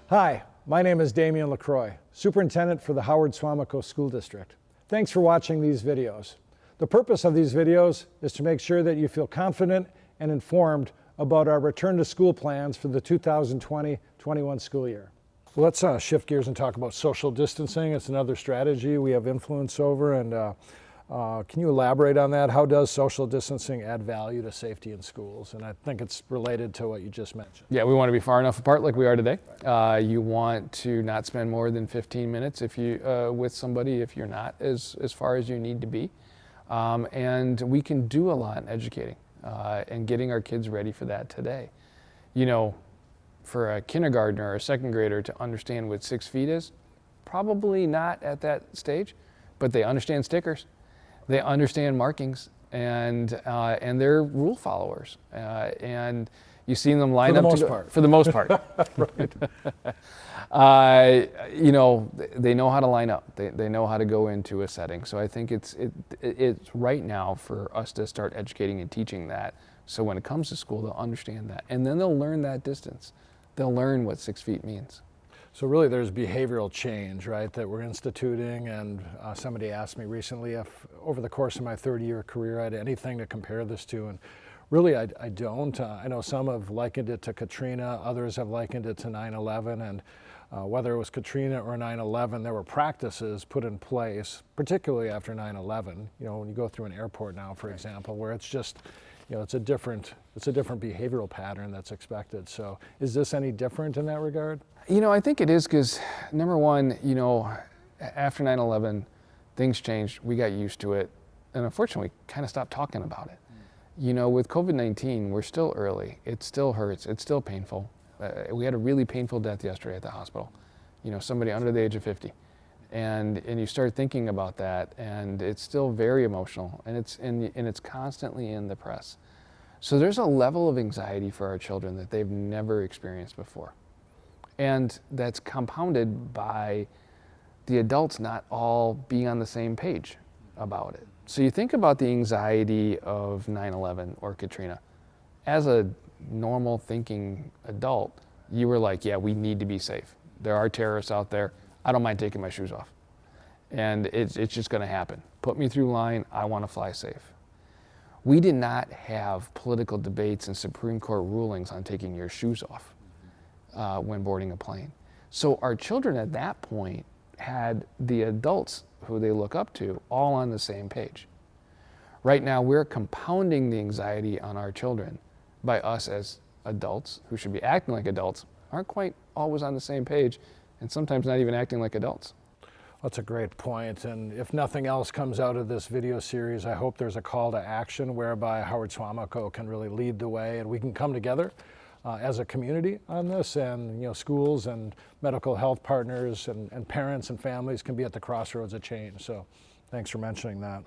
Hi, my name is Damian LaCroix, Superintendent for the Howard-Suamico School District. Thanks for watching these videos. The purpose of these videos is to make sure that you feel confident and informed about our return to school plans for the 2020-21 school year. Let's shift gears and talk about social distancing. It's another strategy we have influence over, and can you elaborate on that? How does social distancing add value to safety in schools? And I think it's related to what you just mentioned. Yeah, we want to be far enough apart like we are today. You want to not spend more than 15 minutes with somebody if you're not as far as you need to be. And we can do a lot in educating and getting our kids ready for that today. You know, for a kindergartner or a second grader to understand what 6 feet is, probably not at that stage, but they understand stickers. They understand markings, and they're rule followers. And you've seen them line up for the most part. Right. You know, they know how to line up. They know how to go into a setting. So I think it's right now for us to start educating and teaching that. So when it comes to school, they'll understand that, and then they'll learn that distance. They'll learn what 6 feet means. So really there's behavioral change, right, that we're instituting, and somebody asked me recently if over the course of my 30-year career I had anything to compare this to, and really I don't. I know some have likened it to Katrina, others have likened it to 9/11, and whether it was Katrina or 9/11, there were practices put in place, particularly after 9/11. You know, when you go through an airport now, for example, where it's just, you know, it's a different behavioral pattern that's expected. So is this any different in that regard? You know, I think it is, because number one, you know, after 9/11, things changed. We got used to it, and unfortunately, we kind of stopped talking about it. You know, with COVID-19, we're still early. It still hurts. It's still painful. We had a really painful death yesterday at the hospital. You know, somebody under the age of 50, and you start thinking about that, and it's still very emotional, and it's constantly in the press. So there's a level of anxiety for our children that they've never experienced before. And that's compounded by the adults not all being on the same page about it. So you think about the anxiety of 9/11 or Katrina. As a normal thinking adult, you were like, yeah, we need to be safe. There are terrorists out there. I don't mind taking my shoes off. And it's just going to happen. Put me through line. I want to fly safe. We did not have political debates and Supreme Court rulings on taking your shoes off when boarding a plane. So our children at that point had the adults who they look up to all on the same page. Right now, we're compounding the anxiety on our children by us as adults, who should be acting like adults, aren't quite always on the same page, and sometimes not even acting like adults. That's a great point, and if nothing else comes out of this video series, I hope there's a call to action whereby Howard-Suamico can really lead the way, and we can come together as a community on this, and you know, schools and medical health partners and parents and families can be at the crossroads of change. So thanks for mentioning that.